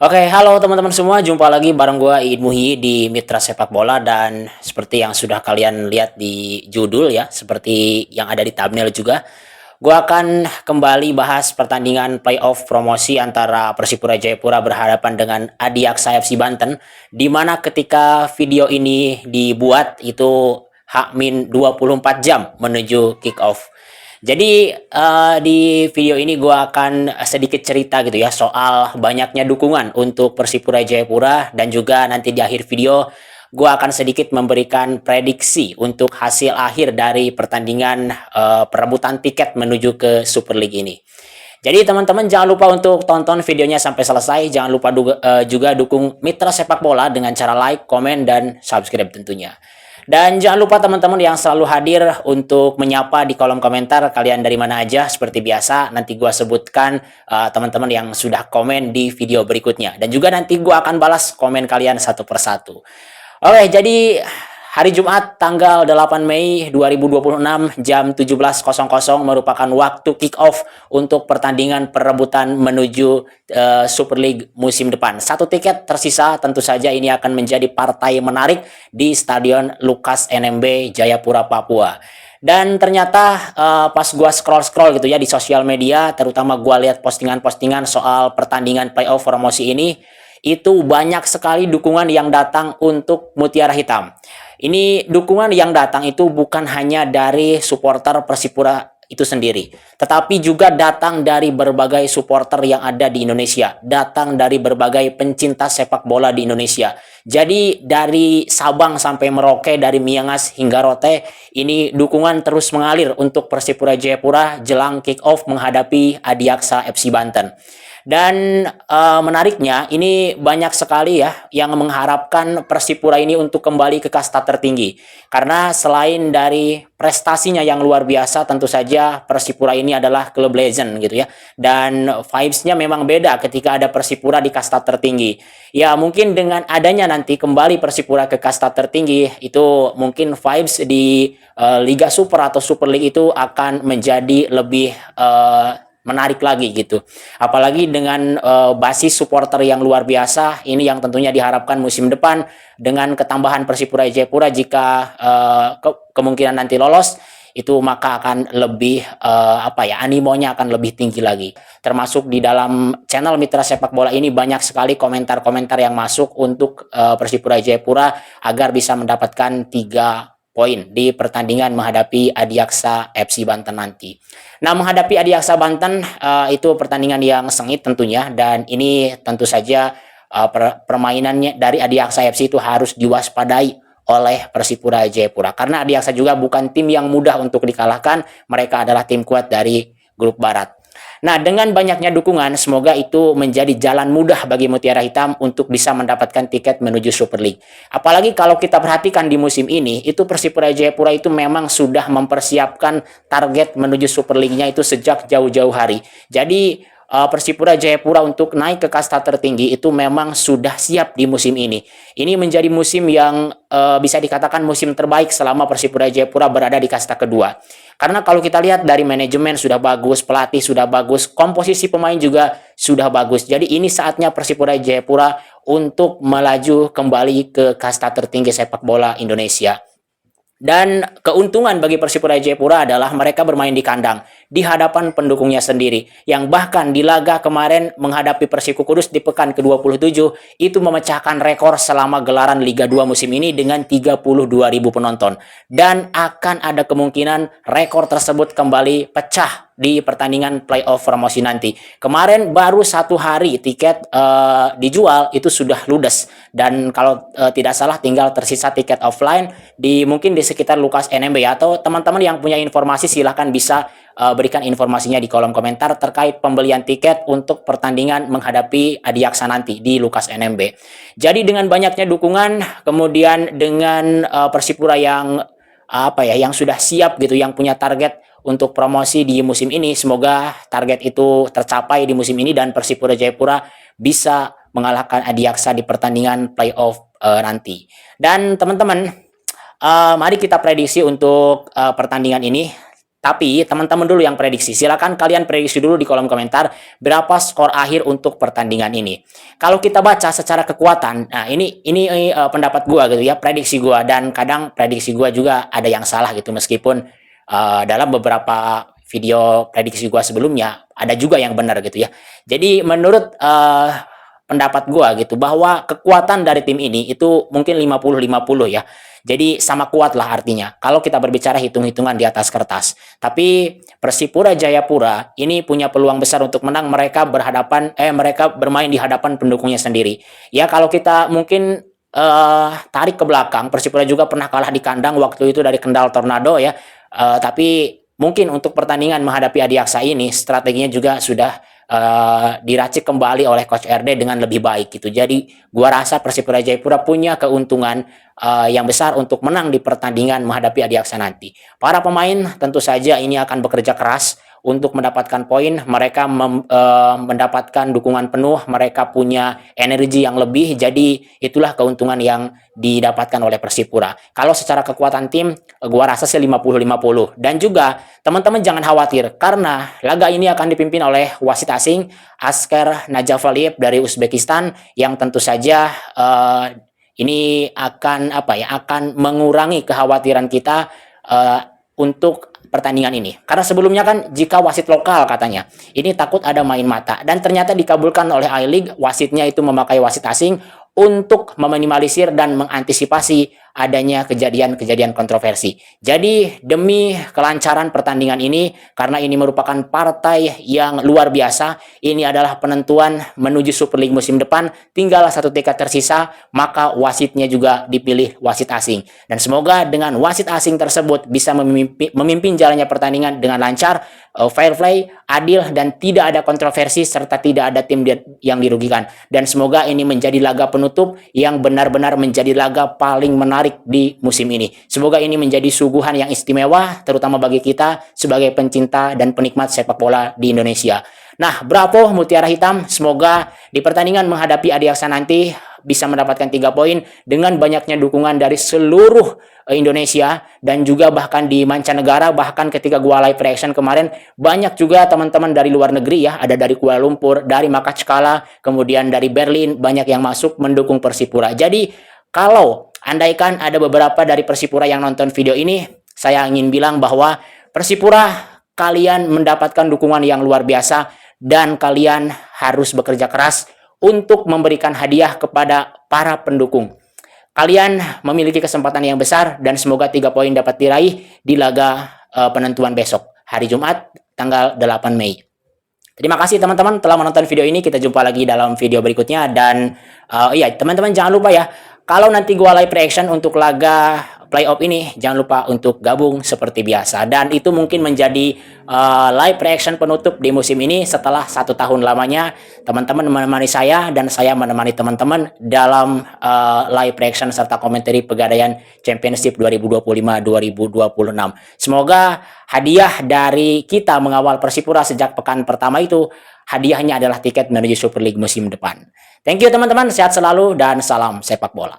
Oke, halo teman-teman semua, jumpa lagi bareng gua Iid Muhyi di Mitra Sepak Bola dan seperti yang sudah kalian lihat di judul ya, seperti yang ada di thumbnail juga, gua akan kembali bahas pertandingan playoff promosi antara Persipura Jayapura berhadapan dengan Adiaksa FC Banten, di mana ketika video ini dibuat itu H-24 jam menuju kick off. Jadi di video ini gue akan sedikit cerita gitu ya soal banyaknya dukungan untuk Persipura Jayapura dan juga nanti di akhir video gue akan sedikit memberikan prediksi untuk hasil akhir dari pertandingan perebutan tiket menuju ke Super League ini. Jadi teman-teman jangan lupa untuk tonton videonya sampai selesai. Jangan lupa juga dukung Mitra Sepak Bola dengan cara like, komen, dan subscribe tentunya. Dan jangan lupa teman-teman yang selalu hadir untuk menyapa di kolom komentar kalian dari mana aja seperti biasa. Nanti gua sebutkan teman-teman yang sudah komen di video berikutnya. Dan juga nanti gua akan balas komen kalian satu persatu. Oke, jadi hari Jumat tanggal 8 Mei 2026 jam 17.00 merupakan waktu kick off untuk pertandingan perebutan menuju Super League musim depan. Satu tiket tersisa, tentu saja ini akan menjadi partai menarik di Stadion Lukas NMB Jayapura, Papua. Dan ternyata pas gua scroll-scroll gitu ya di sosial media, terutama gua lihat postingan-postingan soal pertandingan playoff promosi ini, itu banyak sekali dukungan yang datang untuk Mutiara Hitam. Ini dukungan yang datang itu bukan hanya dari supporter Persipura itu sendiri, tetapi juga datang dari berbagai supporter yang ada di Indonesia, datang dari berbagai pencinta sepak bola di Indonesia. Jadi dari Sabang sampai Merauke, dari Miangas hingga Rote, ini dukungan terus mengalir untuk Persipura Jayapura jelang kick off menghadapi Adiaksa FC Banten. Dan menariknya ini banyak sekali ya yang mengharapkan Persipura ini untuk kembali ke kasta tertinggi. Karena selain dari prestasinya yang luar biasa, tentu saja Persipura ini adalah klub legend gitu ya. Dan vibes-nya memang beda ketika ada Persipura di kasta tertinggi. Ya mungkin dengan adanya nanti kembali Persipura ke kasta tertinggi, itu mungkin vibes di Liga Super atau Super League itu akan menjadi lebih menarik lagi gitu. Apalagi dengan basis supporter yang luar biasa, ini yang tentunya diharapkan musim depan dengan ketambahan Persipura Jayapura jika kemungkinan nanti lolos, itu maka akan lebih animonya akan lebih tinggi lagi. Termasuk di dalam channel Mitra Sepak Bola ini banyak sekali komentar-komentar yang masuk untuk Persipura Jayapura agar bisa mendapatkan 3 poin di pertandingan menghadapi Adiaksa FC Banten nanti. Nah, menghadapi Adiaksa Banten itu pertandingan yang sengit tentunya, dan ini tentu saja permainannya dari Adiaksa FC itu harus diwaspadai oleh Persipura Jayapura. Karena Adiaksa juga bukan tim yang mudah untuk dikalahkan, mereka adalah tim kuat dari grup barat. Nah, dengan banyaknya dukungan, semoga itu menjadi jalan mudah bagi Mutiara Hitam untuk bisa mendapatkan tiket menuju Super League. Apalagi kalau kita perhatikan di musim ini, itu Persipura Jayapura itu memang sudah mempersiapkan target menuju Super League-nya itu sejak jauh-jauh hari. Jadi Persipura Jayapura untuk naik ke kasta tertinggi itu memang sudah siap di musim ini. Ini menjadi musim yang bisa dikatakan musim terbaik selama Persipura Jayapura berada di kasta kedua. Karena kalau kita lihat dari manajemen sudah bagus, pelatih sudah bagus, komposisi pemain juga sudah bagus. Jadi ini saatnya Persipura Jayapura untuk melaju kembali ke kasta tertinggi sepak bola Indonesia. Dan keuntungan bagi Persipura Jayapura adalah mereka bermain di kandang, di hadapan pendukungnya sendiri. Yang bahkan di laga kemarin menghadapi Persiko Kudus di pekan ke-27, itu memecahkan rekor selama gelaran Liga 2 musim ini dengan 32.000 penonton. Dan akan ada kemungkinan rekor tersebut kembali pecah di pertandingan playoff promosi nanti. Kemarin baru 1 hari tiket dijual itu sudah ludes, dan kalau tidak salah tinggal tersisa tiket offline mungkin di sekitar Lukas NMB, atau teman-teman yang punya informasi silahkan bisa berikan informasinya di kolom komentar terkait pembelian tiket untuk pertandingan menghadapi Adiaksa nanti di Lukas NMB. Jadi dengan banyaknya dukungan, kemudian dengan Persipura yang yang sudah siap gitu, yang punya target untuk promosi di musim ini, semoga target itu tercapai di musim ini dan Persipura Jayapura bisa mengalahkan Adiaksa di pertandingan playoff nanti. Dan teman-teman, mari kita prediksi untuk pertandingan ini. Tapi teman-teman dulu yang prediksi. Silakan kalian prediksi dulu di kolom komentar berapa skor akhir untuk pertandingan ini. Kalau kita baca secara kekuatan, nah ini pendapat gua gitu ya, prediksi gua, dan kadang prediksi gua juga ada yang salah gitu, meskipun dalam beberapa video prediksi gua sebelumnya ada juga yang benar gitu ya. Jadi menurut pendapat gua gitu, bahwa kekuatan dari tim ini itu mungkin 50-50 ya. Jadi sama kuat lah artinya. Kalau kita berbicara hitung-hitungan di atas kertas. Tapi Persipura Jayapura ini punya peluang besar untuk menang. Mereka bermain di hadapan pendukungnya sendiri. Ya kalau kita mungkin tarik ke belakang, Persipura juga pernah kalah di kandang waktu itu dari Kendal Tornado ya. Tapi mungkin untuk pertandingan menghadapi Adiaksa ini strateginya juga sudah diracik kembali oleh Coach RD dengan lebih baik gitu. Jadi gua rasa Persipura Jayapura punya keuntungan yang besar untuk menang di pertandingan menghadapi Adiaksa nanti. Para pemain tentu saja ini akan bekerja keras untuk mendapatkan poin. Mereka mendapatkan dukungan penuh, mereka punya energi yang lebih. Jadi itulah keuntungan yang didapatkan oleh Persipura. Kalau secara kekuatan tim, gua rasa sih 50-50. Dan juga teman-teman jangan khawatir karena laga ini akan dipimpin oleh wasit asing Asker Najafaliyev dari Uzbekistan, yang tentu saja ini akan mengurangi kekhawatiran kita untuk pertandingan ini. Karena sebelumnya kan jika wasit lokal katanya, ini takut ada main mata, dan ternyata dikabulkan oleh I-League, wasitnya itu memakai wasit asing untuk meminimalisir dan mengantisipasi adanya kejadian-kejadian kontroversi. Jadi demi kelancaran pertandingan ini, karena ini merupakan partai yang luar biasa, ini adalah penentuan menuju Super League musim depan, tinggal satu tiket tersisa, maka wasitnya juga dipilih wasit asing. Dan semoga dengan wasit asing tersebut bisa memimpin jalannya pertandingan dengan lancar, fair play, adil, dan tidak ada kontroversi, serta tidak ada tim yang dirugikan. Dan semoga ini menjadi laga penutup yang benar-benar menjadi laga paling menarik di musim ini. Semoga ini menjadi suguhan yang istimewa, terutama bagi kita sebagai pencinta dan penikmat sepak bola di Indonesia. Nah, bravo Mutiara Hitam. Semoga di pertandingan menghadapi Adiaksa nanti bisa mendapatkan 3 poin dengan banyaknya dukungan dari seluruh Indonesia, dan juga bahkan di mancanegara. Bahkan ketika gua live reaction kemarin, banyak juga teman-teman dari luar negeri ya, ada dari Kuala Lumpur, dari Makachkala, kemudian dari Berlin, banyak yang masuk mendukung Persipura. Jadi kalau andaikan ada beberapa dari Persipura yang nonton video ini, saya ingin bilang bahwa Persipura, kalian mendapatkan dukungan yang luar biasa, dan kalian harus bekerja keras untuk memberikan hadiah kepada para pendukung. Kalian memiliki kesempatan yang besar, dan semoga 3 poin dapat diraih di laga penentuan besok, hari Jumat, tanggal 8 Mei. Terima kasih teman-teman telah menonton video ini. Kita jumpa lagi dalam video berikutnya. Dan iya teman-teman jangan lupa ya, kalau nanti gua live reaction untuk laga playoff ini, jangan lupa untuk gabung seperti biasa. Dan itu mungkin menjadi live reaction penutup di musim ini setelah 1 tahun lamanya teman-teman menemani saya, dan saya menemani teman-teman dalam live reaction serta komentari Pegadaian Championship 2025-2026. Semoga hadiah dari kita mengawal Persipura sejak pekan pertama itu, hadiahnya adalah tiket menuju Super League musim depan. Thank you teman-teman, sehat selalu dan salam sepak bola.